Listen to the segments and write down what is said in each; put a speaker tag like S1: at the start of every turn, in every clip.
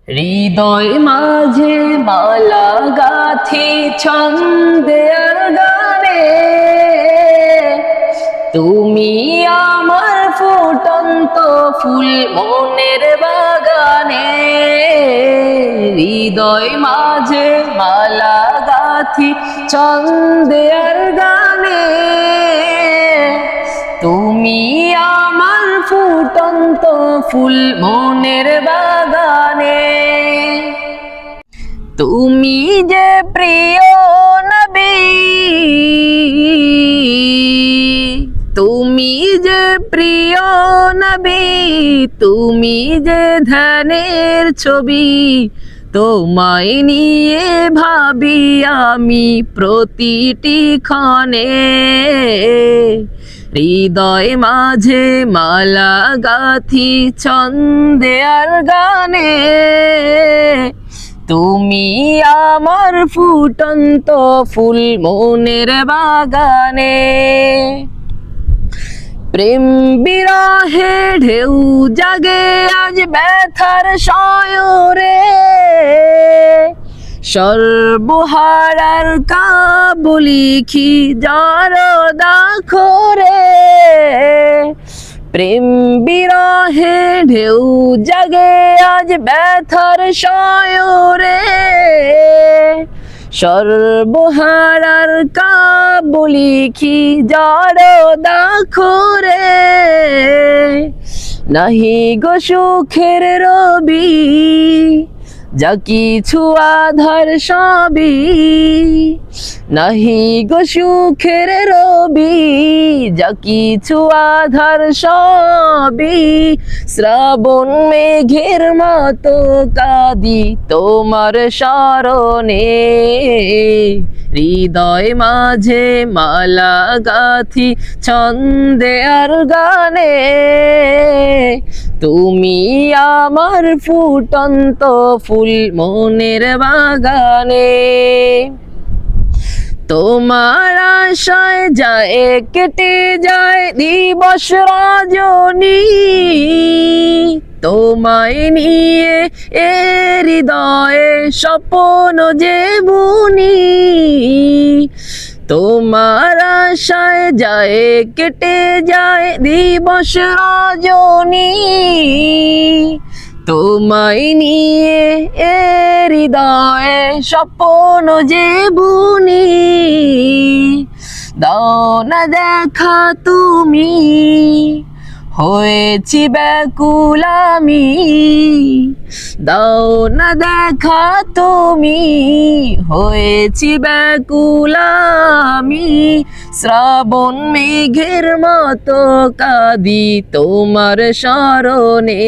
S1: হৃদয় মাঝে মালা গাথি ছন্দে আর গানে, তুমি আমার ফুটন্ত ফুল মনের বাগানে। হৃদয় মাঝে মালা গাথি ছন্দে আর গানে, তুমি আমার ফুটন্ত ফুল মনের বাগানে। তুমি যে প্রিয় নবী, তুমি যে প্রিয় নবী, তুমি যে ধ্যানের ছবি, তোমায় নিয়ে ভাবি আমি প্রতিটি ক্ষণে। হৃদয় মাঝে মালা গাথি ছন্দে আর গানে, তুমি আমার ফুটন্ত ফুল মনের বাগানে। প্রেম বিরহে ঢেউ জাগে আজ ব্যথার শয়রে, সর্বহারার কাবুলিখি জরদা খোরে। প্রেম বিরহে ঢেউ জাগে আজ ব্যথার শয়রে, সর্বহারার কাবুলিখি জরদা খোরে। নাহি গো সুখের রবি, যা কিছু আধার সবই, নাহি গো সুখের রবি, যা কিছু আধার সবই। শ্রাবণ মেঘের মতো কাঁদি তোমার শরণে, হৃদয় মাঝে মালা গাথি ছন্দে আর গানে, তুমি আমার ফুটন্ত ফুল মনের বাগানে। তোমার আশায় যায় কেটে যায় দিবস রজনী, তোমায় নিয়ে এ হৃদয়ে স্বপ্ন যে বুনি। তোমার আশায় যায় কেটে যায় দিবস রজনী, তোমায় নিয়ে এ হৃদয়ে স্বপ্ন যে বুনি। দাও না দেখা তুমি, হয়েছি ব্যাকুল আমি, দাও না দেখা তুমি, হয়েছি ব্যাকুল আমি। শ্রাবণ মেঘের মতো কাঁদি তোমার শরণে,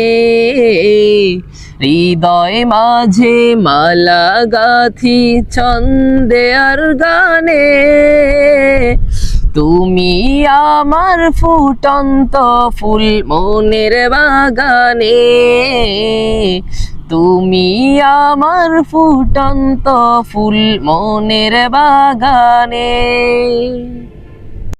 S1: হৃদয় মাঝে মালা গাথি ছন্দে আর গানে, তুমি আমার ফুটন্ত ফুল মনের বাগানে। তুমি আমার ফুটন্ত ফুল মনের বাগানে।